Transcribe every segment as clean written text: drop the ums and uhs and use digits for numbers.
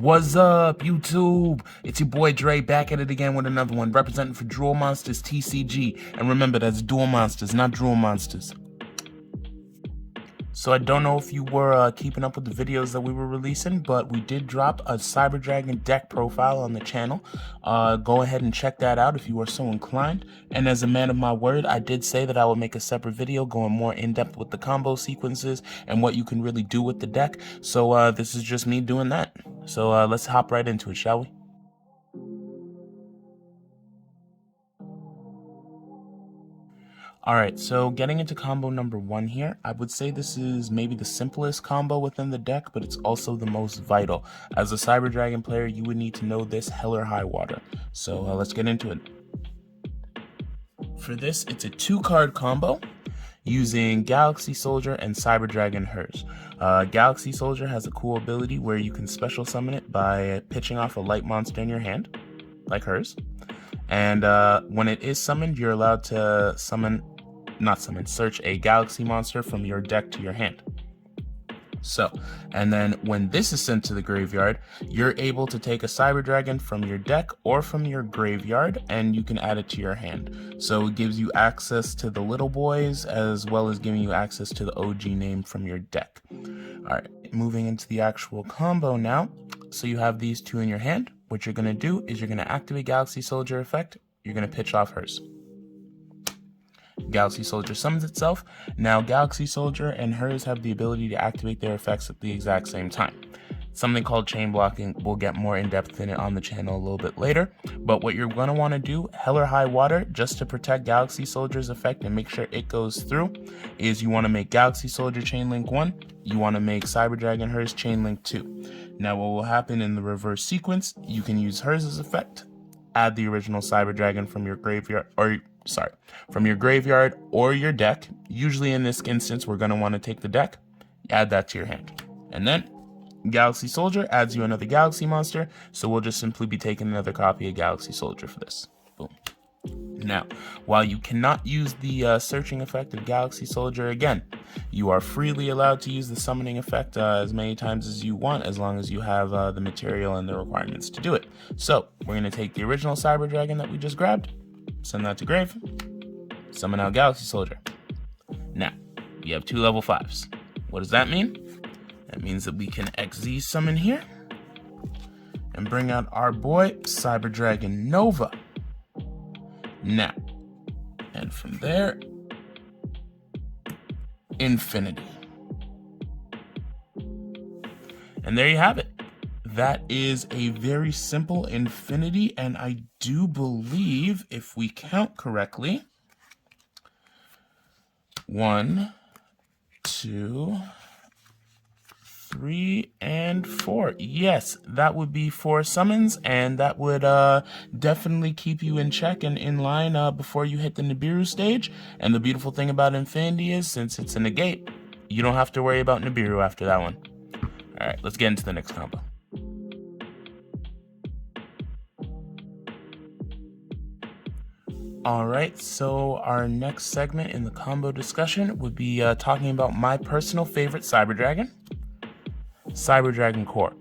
What's up, YouTube? It's your boy Dre back at it again with another one, representing for Drool Monsters TCG. And remember, that's Dual Monsters, not Drool Monsters. So I don't know if you were keeping up with the videos that we were releasing, but we did drop a Cyber Dragon deck profile on the channel. Go ahead and check that out if you are so inclined. And as a man of my word, I did say that I would make a separate video going more in depth with the combo sequences and what you can really do with the deck. So this is just me doing that. So let's hop right into it, shall we? Alright, so getting into combo number 1 here, I would say this is maybe the simplest combo within the deck, but it's also the most vital. As a Cyber Dragon player, you would need to know this hell or high water. So let's get into it. For this, it's a 2-card combo using Galaxy Soldier and Cyber Dragon HERZ. Galaxy Soldier has a cool ability where you can special summon it by pitching off a light monster in your hand, like HERZ. And when it is summoned, you're allowed to search a Galaxy monster from your deck to your hand. So, and then when this is sent to the graveyard, you're able to take a Cyber Dragon from your deck or from your graveyard, and you can add it to your hand. So it gives you access to the little boys, as well as giving you access to the OG name from your deck. Alright, moving into the actual combo now. So you have these two in your hand. What you're going to do is you're going to activate Galaxy Soldier effect. You're going to pitch off HERZ. Galaxy Soldier summons itself. Now Galaxy Soldier and HERZ have the ability to activate their effects at the exact same time. Something called chain blocking. We'll get more in depth in it on the channel a little bit later. But what you're going to want to do, hell or high water, just to protect Galaxy Soldier's effect and make sure it goes through, is you want to make Galaxy Soldier Chainlink 1. You want to make Cyber Dragon HERZ Chainlink 2. Now what will happen in the reverse sequence, you can use HERZ's effect, add the original Cyber Dragon from your graveyard, from your graveyard or your deck. Usually in this instance, we're going to want to take the deck, add that to your hand. And then Galaxy Soldier adds you another Galaxy monster, so we'll just simply be taking another copy of Galaxy Soldier for this. Boom. Now, while you cannot use the searching effect of Galaxy Soldier again, you are freely allowed to use the summoning effect as many times as you want, as long as you have the material and the requirements to do it. So, we're going to take the original Cyber Dragon that we just grabbed, send that to grave, summon out Galaxy Soldier. Now, we have 2 level 5s. What does that mean? That means that we can XZ summon here, and bring out our boy, Cyber Dragon Nova. Now, and from there, infinity. And there you have it. That is a very simple infinity, and I do believe, if we count correctly, 1, 2, 3, and 4. Yes, that would be 4 summons, and that would definitely keep you in check and in line before you hit the Nibiru stage. And the beautiful thing about Infinity is, since it's a negate, you don't have to worry about Nibiru after that one. Alright, let's get into the next combo. Alright, so our next segment in the combo discussion would be talking about my personal favorite Cyber Dragon, Cyber Dragon Core.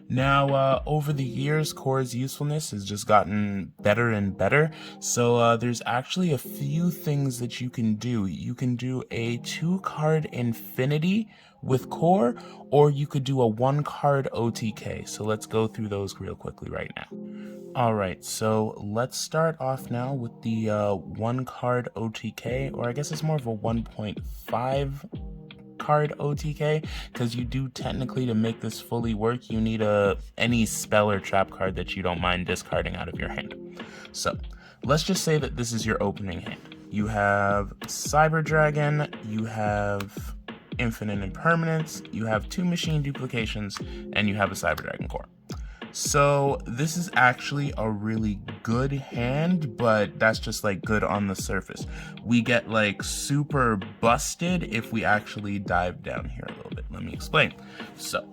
Now, over the years, Core's usefulness has just gotten better and better. So there's actually a few things that you can do. You can do a 2-card Infinity with Core, or you could do a 1-card OTK. So let's go through those real quickly right now. Alright, so let's start off now with the 1-card OTK, or I guess it's more of a 1.5 card OTK, because you do technically, to make this fully work, you need any spell or trap card that you don't mind discarding out of your hand. So let's just say that this is your opening hand. You have Cyber Dragon, you have Infinite Impermanence, you have 2 Machine Duplications, and you have a Cyber Dragon Core. So this is actually a really good hand, but that's just like good on the surface. We get like super busted if we actually dive down here a little bit. Let me explain. So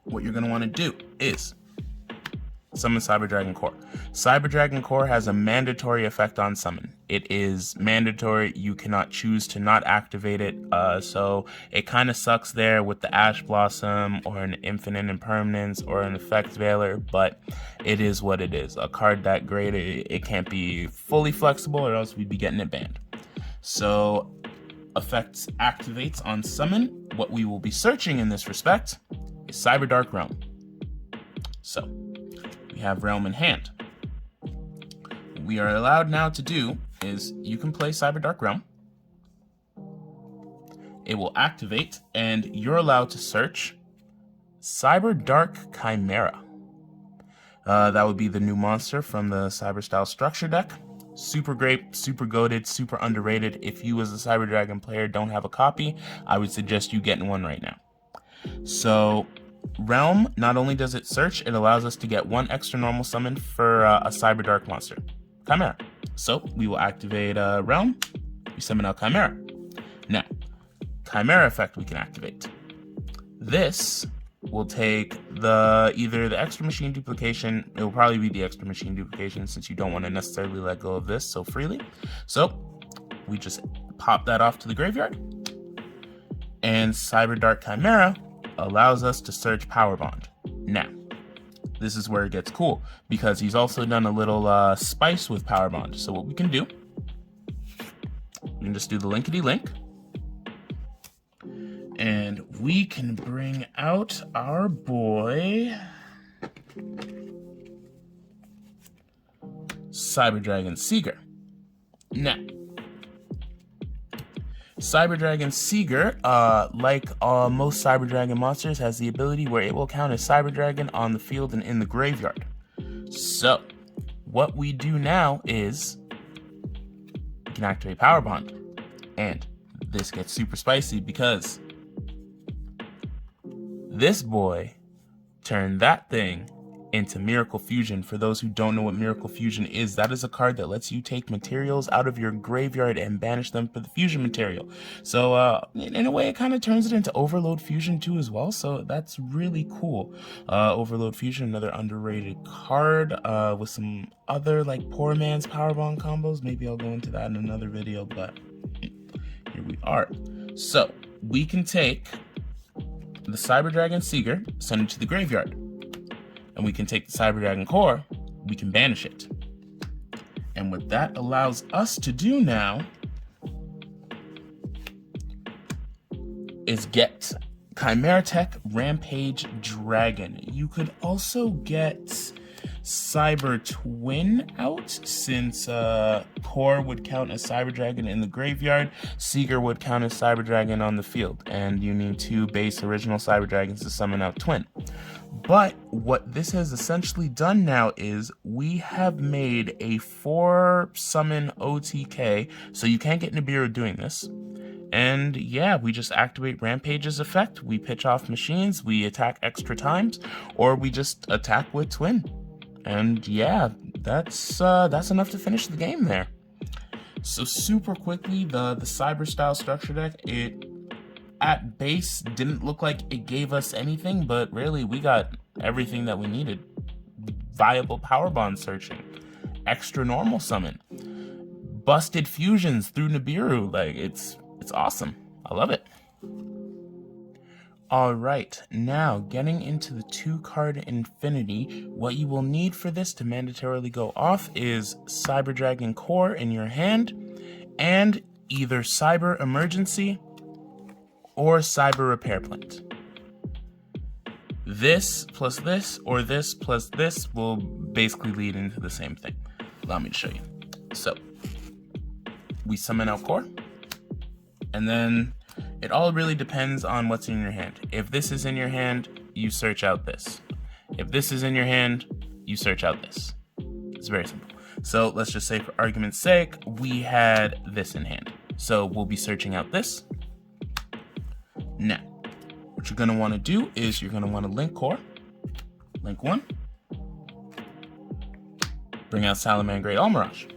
what you're going to want to do is Summon Cyber Dragon Core. Cyber Dragon Core has a mandatory effect on summon. It is mandatory. You cannot choose to not activate it. So it kind of sucks there with the Ash Blossom or an Infinite Impermanence or an Effect Veiler, but it is what it is. A card that great, it can't be fully flexible or else we'd be getting it banned. So effects activates on summon. What we will be searching in this respect is Cyber Dark Realm. So we have Realm in hand. What we are allowed now to do is you can play Cyber Dark Realm. It will activate and you're allowed to search Cyber Dark Chimera. That would be the new monster from the Cyber Style Structure deck. Super great, super goated, super underrated. If you as a Cyber Dragon player don't have a copy, I would suggest you getting one right now. So Realm, not only does it search, it allows us to get one extra normal summon for a Cyber Dark monster, Chimera. So we will activate Realm, we summon out Chimera. Now, Chimera effect we can activate. This will take either the extra machine duplication, it will probably be the extra machine duplication since you don't want to necessarily let go of this so freely. So we just pop that off to the graveyard, and Cyber Dark Chimera allows us to search Power Bond. Now, this is where it gets cool because he's also done a little spice with Power Bond. So what we can do, we can just do the linkity link, and we can bring out our boy Cyber Dragon Seeger. Now, Cyber Dragon Seeger, like most Cyber Dragon monsters, has the ability where it will count as Cyber Dragon on the field and in the graveyard. So, what we do now is we can activate Power Bond. And this gets super spicy because this boy turned that thing into Miracle Fusion. For those who don't know what Miracle Fusion is, that is a card that lets you take materials out of your graveyard and banish them for the fusion material. So in a way, it kind of turns it into Overload Fusion too as well. So that's really cool. Overload Fusion, another underrated card with some other like poor man's Power Bond combos. Maybe I'll go into that in another video, but here we are. So we can take the Cyber Dragon Seeger, send it to the graveyard. And we can take the Cyber Dragon Core, we can banish it. And what that allows us to do now is get Chimera Tech Rampage Dragon. You could also get Cyber Twin out, since Core would count as Cyber Dragon in the graveyard, Seeger would count as Cyber Dragon on the field, and you need 2 base original Cyber Dragons to summon out Twin. But what this has essentially done now is we have made a 4 summon OTK, so you can't get Nibiru doing this. And yeah, we just activate Rampage's effect, we pitch off machines, we attack extra times, or we just attack with Twin. And yeah, that's enough to finish the game there. So super quickly, the Cyber Style Structure deck, it at base didn't look like it gave us anything, but really we got everything that we needed. Viable Power Bond searching, extra normal summon, busted fusions through Nibiru. Like it's awesome. I love it. All right, now getting into the 2-card infinity, what you will need for this to mandatorily go off is Cyber Dragon Core in your hand, and either Cyber Emergency or Cyber Repair Plant. This plus this, or this plus this, will basically lead into the same thing. Allow me to show you. So, we summon out Core, and then it all really depends on what's in your hand. If this is in your hand, you search out this. If this is in your hand, you search out this. It's very simple. So let's just say for argument's sake, we had this in hand. So we'll be searching out this. Now, what you're gonna wanna do is you're gonna wanna link Core, link 1, bring out Salamangrate Almirage.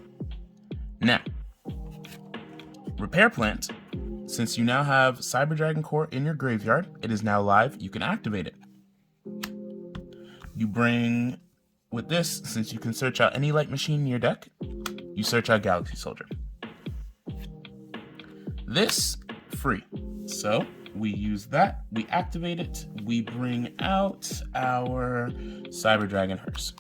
Now, Repair Plant, since you now have Cyber Dragon Core in your graveyard, it is now live, you can activate it. You bring with this, since you can search out any light machine in your deck, you search out Galaxy Soldier. This, free. So we use that, we activate it, we bring out our Cyber Dragon HERZ.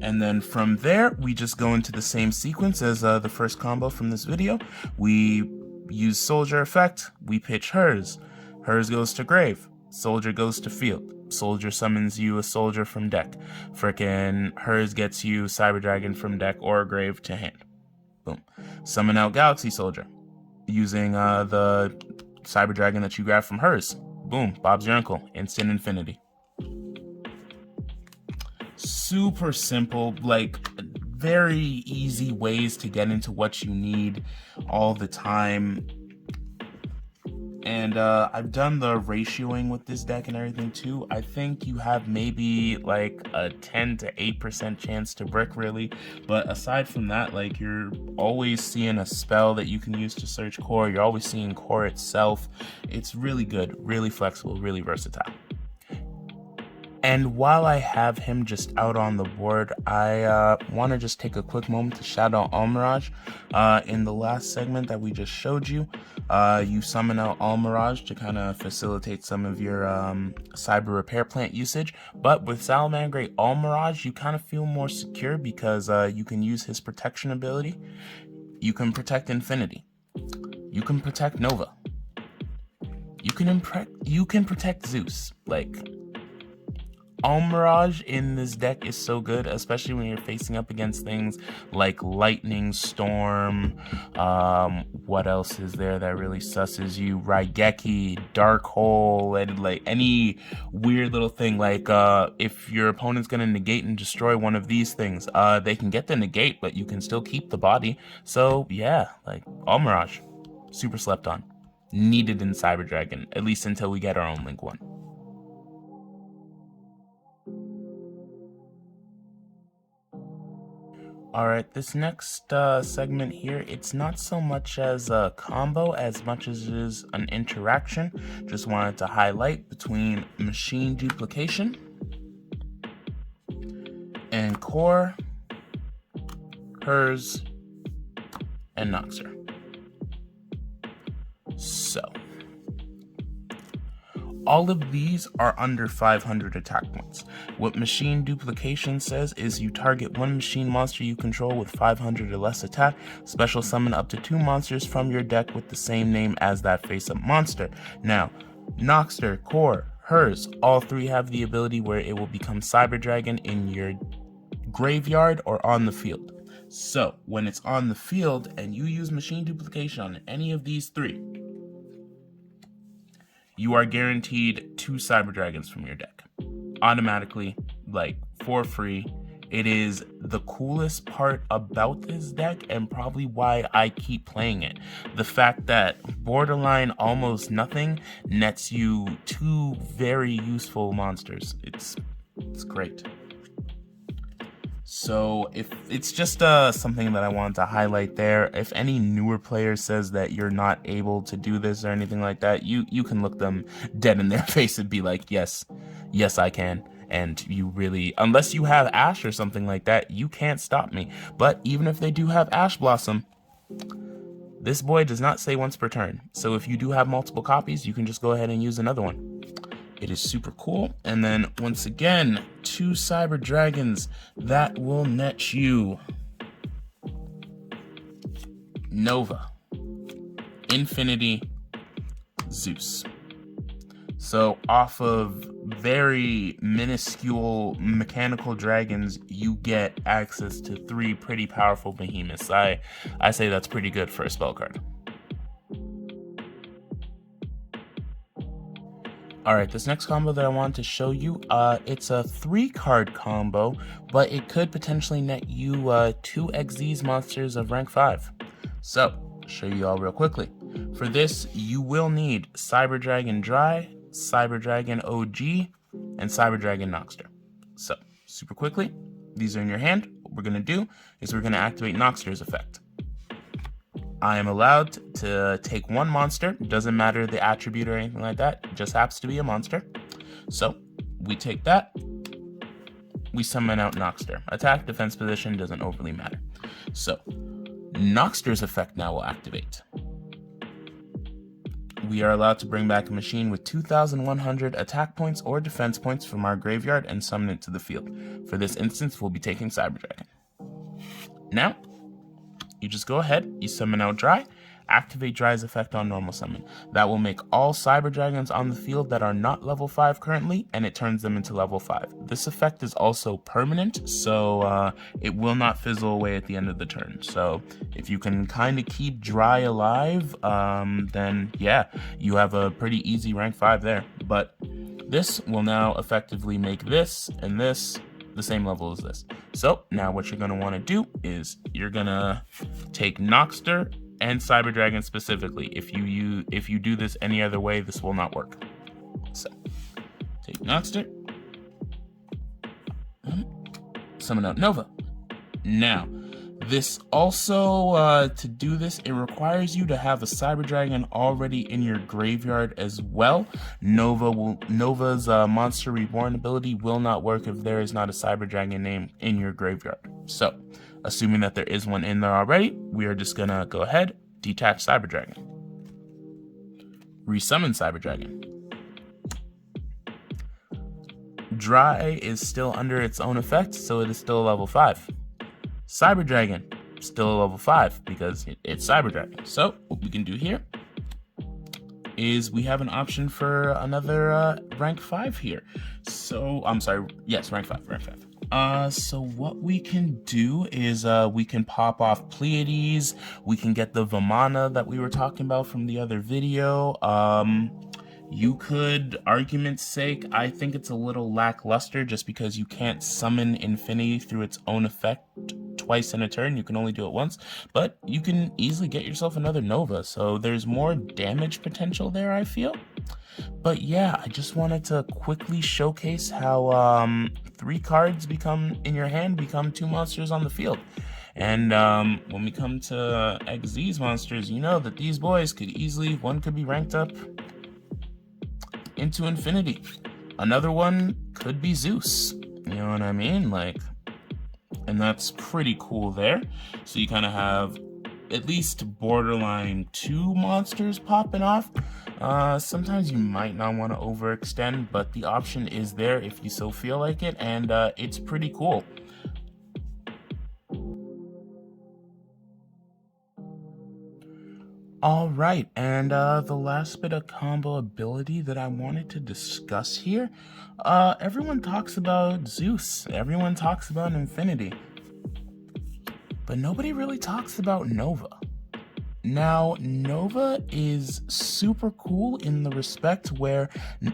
And then from there, we just go into the same sequence as the first combo from this video. We use Soldier effect, we pitch HERZ. HERZ goes to grave, Soldier goes to field. Soldier summons you a soldier from deck. Frickin' HERZ gets you Cyber Dragon from deck or grave to hand. Boom. Summon out Galaxy Soldier using the Cyber Dragon that you grabbed from HERZ. Boom. Bob's your uncle. Instant infinity. Super simple, like very easy ways to get into what you need all the time. And I've done the ratioing with this deck and everything too. I think you have maybe like a 10 to 8% chance to brick, really. But aside from that, like, you're always seeing a spell that you can use to search core. You're always seeing core itself. It's really good, really flexible, really versatile. And while I have him just out on the board, I want to just take a quick moment to shout out Almirage. In the last segment that we just showed you, you summon out Almirage to kind of facilitate some of your cyber repair plant usage. But with Salamangreat Almirage, you kind of feel more secure because you can use his protection ability. You can protect Infinity. You can protect Nova. You can protect Zeus. Like, Almirage in this deck is so good, especially when you're facing up against things like Lightning Storm. What else is there that really susses you? Raigeki, Dark Hole, and like any weird little thing. Like if your opponent's gonna negate and destroy one of these things, they can get the negate, but you can still keep the body. So yeah, like Almirage, super slept on. Needed in Cyber Dragon, at least until we get our own Link 1. Alright, this next segment here, it's not so much as a combo as much as it is an interaction. Just wanted to highlight between machine duplication and core, HERZ, and Noxer. So, all of these are under 500 attack points. What machine duplication says is you target one machine monster you control with 500 or less attack, special summon up to 2 monsters from your deck with the same name as that face-up monster. Now, Noxer, Core, HERZ, all three have the ability where it will become Cyber Dragon in your graveyard or on the field. So, when it's on the field and you use machine duplication on any of these three, you are guaranteed 2 Cyber Dragons from your deck. Automatically, like, for free. It is the coolest part about this deck and probably why I keep playing it. The fact that borderline almost nothing nets you 2 very useful monsters. It's great. So if it's just something that I wanted to highlight there. If any newer player says that you're not able to do this or anything like that, you can look them dead in their face and be like, yes, I can. And you really, unless you have Ash or something like that, you can't stop me. But even if they do have Ash Blossom, this boy does not say once per turn. So if you do have multiple copies, you can just go ahead and use another one. It is super cool. And then once again, 2 Cyber Dragons that will net you Nova, Infinity, Zeus. So off of very minuscule mechanical dragons, you get access to 3 pretty powerful behemoths. I say that's pretty good for a spell card. Alright, this next combo that I wanted to show you, it's a 3-card combo, but it could potentially net you 2 XZ monsters of rank 5. So, show you all real quickly. For this, you will need Cyber Dragon DREI, Cyber Dragon OG, and Cyber Dragon Noxer. So, super quickly, these are in your hand. What we're going to do is we're going to activate Noxer's effect. I am allowed to take 1 monster, doesn't matter the attribute or anything like that, it just happens to be a monster. So we take that, we summon out Noxter. Attack, defense position, doesn't overly matter. So, Noxter's effect now will activate. We are allowed to bring back a machine with 2,100 attack points or defense points from our graveyard and summon it to the field. For this instance, we'll be taking Cyber Dragon. Now, you just go ahead, you summon out DREI, activate DREI's effect on normal summon. That will make all Cyber Dragons on the field that are not level 5 currently, and it turns them into level 5. This effect is also permanent, so it will not fizzle away at the end of the turn. So if you can kind of keep DREI alive, then yeah, you have a pretty easy rank 5 there. But this will now effectively make this and this the same level as this. So now what you're going to want to do is you're going to take Noxter and Cyber Dragon specifically. If you do this any other way, this will not work. So take Noxter, summon out Nova. Now this also, to do this, it requires you to have a Cyber Dragon already in your graveyard as well. Nova's Monster Reborn ability will not work if there is not a Cyber Dragon name in your graveyard. So, assuming that there is one in there already, we are just gonna go ahead, detach Cyber Dragon. Resummon Cyber Dragon. DREI is still under its own effect, so it is still a level 5. Cyber Dragon, still a level 5 because it's Cyber Dragon. So what we can do here is we have an option for another rank 5 here. So I'm sorry, yes, rank 5. So what we can do is we can pop off Pleiades, we can get the Vamana that we were talking about from the other video. You could, argument's sake, I think it's a little lackluster just because you can't summon Infinity through its own effect twice in a turn. You can only do it once, but you can easily get yourself another Nova, so there's more damage potential there, I feel. But yeah, I just wanted to quickly showcase how 3 cards in your hand become 2 monsters on the field. And when we come to XZ's monsters, you know that these boys could easily, one could be ranked up into Infinity. Another one could be Zeus. You know what I mean? Like, and that's pretty cool there. So you kind of have at least borderline 2 monsters popping off. Sometimes you might not want to overextend, but the option is there if you so feel like it, and it's pretty cool. All right, and the last bit of combo ability that I wanted to discuss here, everyone talks about Zeus, everyone talks about Infinity, but nobody really talks about Nova. Now, Nova is super cool in the respect where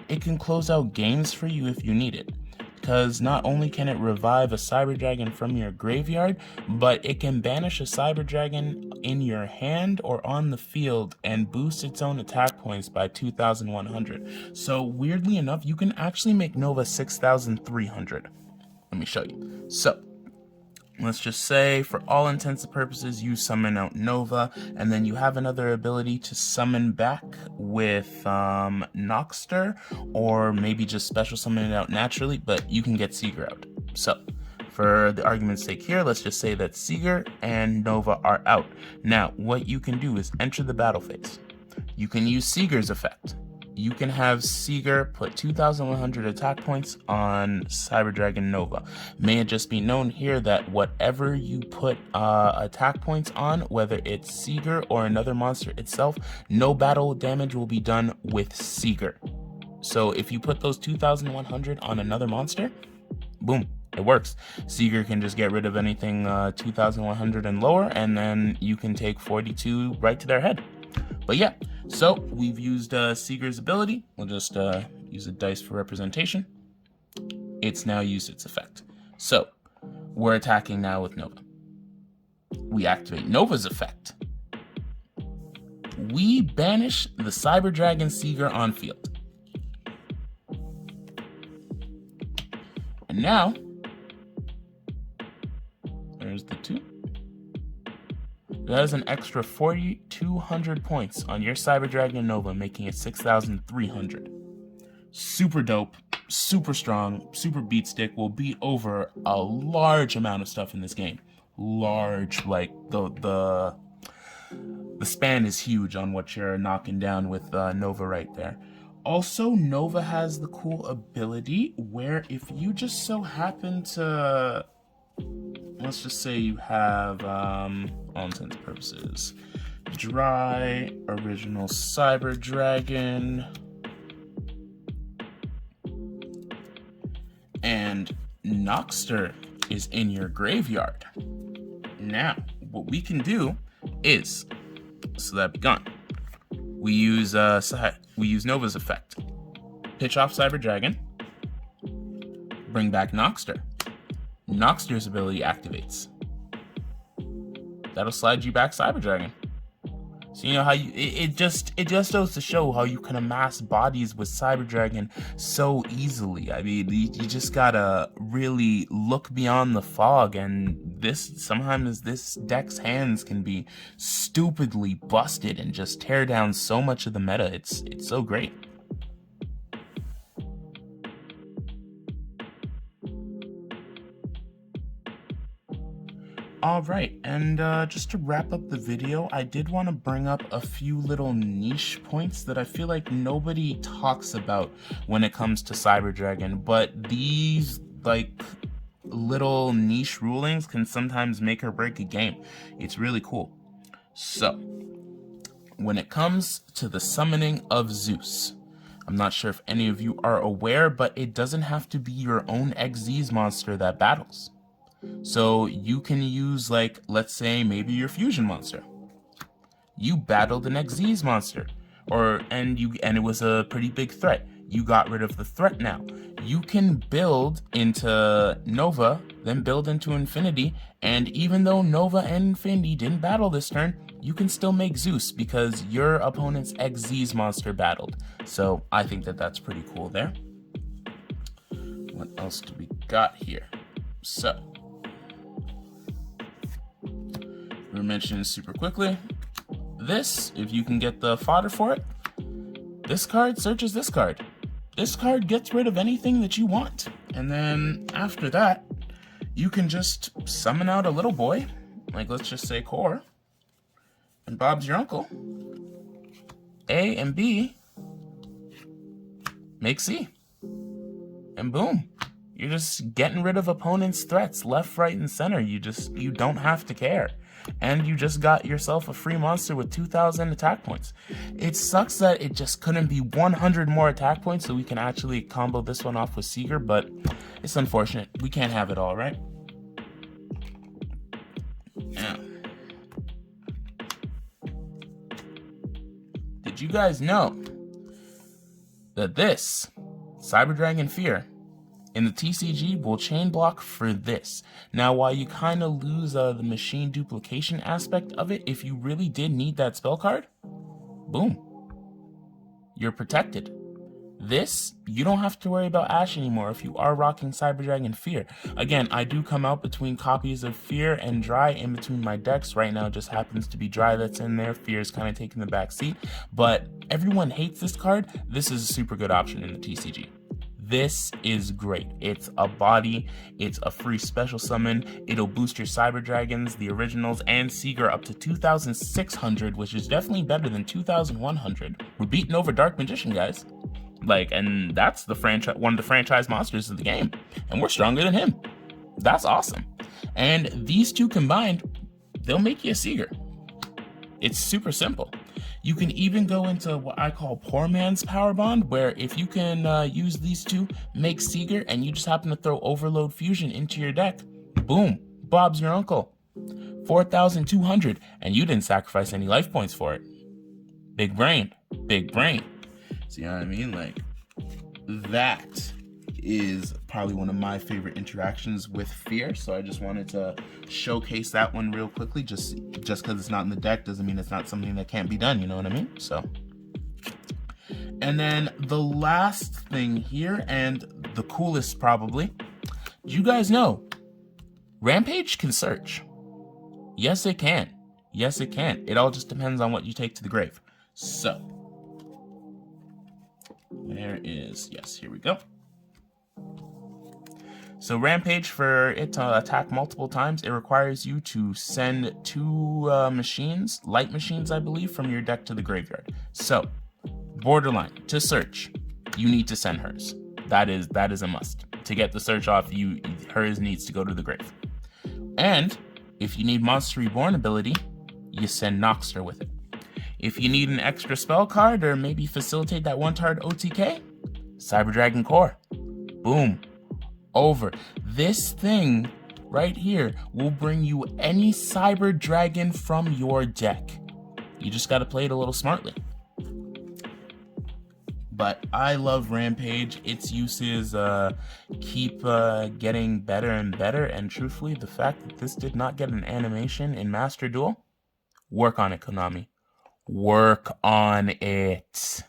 it can close out games for you if you need it. Because not only can it revive a Cyber Dragon from your graveyard, but it can banish a Cyber Dragon in your hand or on the field and boost its own attack points by 2,100. So weirdly enough, you can actually make Nova 6,300. Let me show you. So let's just say, for all intents and purposes, you summon out Nova, and then you have another ability to summon back with Noxter, or maybe just special summon it out naturally, but you can get Seeger out. So, for the argument's sake here, let's just say that Seeger and Nova are out. Now, what you can do is enter the battle phase. You can use Seeger's effect. You can have Seeger put 2,100 attack points on Cyber Dragon Nova. May it just be known here that whatever you put attack points on, whether it's Seeger or another monster itself, no battle damage will be done with Seeger. So if you put those 2,100 on another monster, boom, it works. Seeger can just get rid of anything 2,100 and lower, and then you can take 42 right to their head. But yeah, so we've used Seeger's ability. We'll just use a dice for representation. It's now used its effect. So we're attacking now with Nova. We activate Nova's effect. We banish the Cyber Dragon Seeger on field. And now, there's the 2. That is an extra 4,200 points on your Cyber Dragon Nova, making it 6,300. Super dope. super strong, super beat stick, will beat over a large amount of stuff in this game. Large, like the span is huge on what you're knocking down with Nova right there. Also, Nova has the cool ability where if you just so happen to, let's just say you have, all intents and purposes, DREI, original Cyber Dragon, and Noxter is in your graveyard. Now, what we can do is, so that be gone, we use Nova's effect. Pitch off Cyber Dragon, bring back Noxter. Noxter's ability activates. That'll slide you back Cyber Dragon. So you know how it just goes to show how you can amass bodies with Cyber Dragon so easily. I mean, you just gotta really look beyond the fog, and sometimes this deck's hands can be stupidly busted and just tear down so much of the meta. It's so great. Alright, and just to wrap up the video, I did want to bring up a few little niche points that I feel like nobody talks about when it comes to Cyber Dragon, but these, like, little niche rulings can sometimes make or break a game. It's really cool. So, when it comes to the summoning of Zeus, I'm not sure if any of you are aware, but it doesn't have to be your own XZ's monster that battles. So you can use, like, let's say maybe your fusion monster. You battled an XZ's monster, and it was a pretty big threat. You got rid of the threat now. You can build into Nova, then build into Infinity, and even though Nova and Infinity didn't battle this turn, you can still make Zeus because your opponent's XZ's monster battled. So I think that that's pretty cool there. What else do we got here? So, we're mentioning super quickly. This, if you can get the fodder for it, this card searches this card. This card gets rid of anything that you want. And then after that, you can just summon out a little boy, like let's just say Core, and Bob's your uncle. A and B make C. And boom. You're just getting rid of opponents' threats left, right, and center. You don't have to care. And you just got yourself a free monster with 2,000 attack points. It sucks that it just couldn't be 100 more attack points so we can actually combo this one off with Seeger, but it's unfortunate. We can't have it all, right? Now, did you guys know that this Cyber Dragon Fear in the TCG will chain block for this? Now, while you kind of lose the machine duplication aspect of it, if you really did need that spell card, boom, you're protected. This, you don't have to worry about Ash anymore if you are rocking Cyber Dragon Fear. Again, I do come out between copies of Fear and DREI in between my decks. Right now it just happens to be DREI that's in there. Fear is kind of taking the back seat, but everyone hates this card. This is a super good option in the TCG. This is great. It's a body, it's a free special summon, it'll boost your Cyber Dragons, the originals, and Seeger up to 2,600, which is definitely better than 2,100. We're beating over Dark Magician, guys. And that's one of the franchise monsters of the game, and we're stronger than him. That's awesome. And these two combined, they'll make you a Seeger. It's super simple. You can even go into what I call poor man's power bond, where if you can use these two, make Seeger, and you just happen to throw Overload Fusion into your deck, boom, Bob's your uncle. 4,200, and you didn't sacrifice any life points for it. Big brain, big brain. See what I mean? Like, that is probably one of my favorite interactions with Fear, so I just wanted to showcase that one real quickly. Just because it's not in the deck doesn't mean it's not something that can't be done, you know what I mean? So, and then the last thing here, and the coolest probably, do you guys know Rampage can search? Yes, it can. Yes, it can. It all just depends on what you take to the grave. So, yes, here we go. So Rampage, for it to attack multiple times, it requires you to send 2 machines, light machines, I believe, from your deck to the graveyard. So, Borderline, to search, you need to send HERZ. That is a must. To get the search off, HERZ needs to go to the grave. And if you need Monster Reborn ability, you send Noxter with it. If you need an extra spell card or maybe facilitate that 1-card OTK, Cyber Dragon Core. Boom. Over. This thing right here will bring you any Cyber Dragon from your deck. You just gotta play it a little smartly. But I love Rampage. Its uses keep getting better and better, and truthfully, the fact that this did not get an animation in Master Duel, work on it, Konami. Work on it.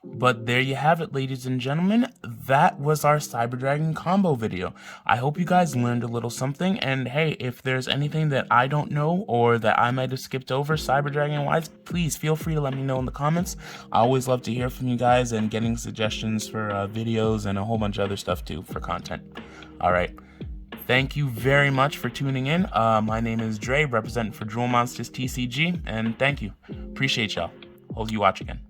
But there you have it, ladies and gentlemen. That was our Cyber Dragon combo video. I hope you guys learned a little something, and hey, if there's anything that I don't know or that I might have skipped over Cyber Dragon wise, please feel free to let me know in the comments. I always love to hear from you guys and getting suggestions for videos and a whole bunch of other stuff too for content. Alright, thank you very much for tuning in. My name is DREI, representing for Drool Monsters TCG, and thank you. Appreciate y'all. Hope you watch again.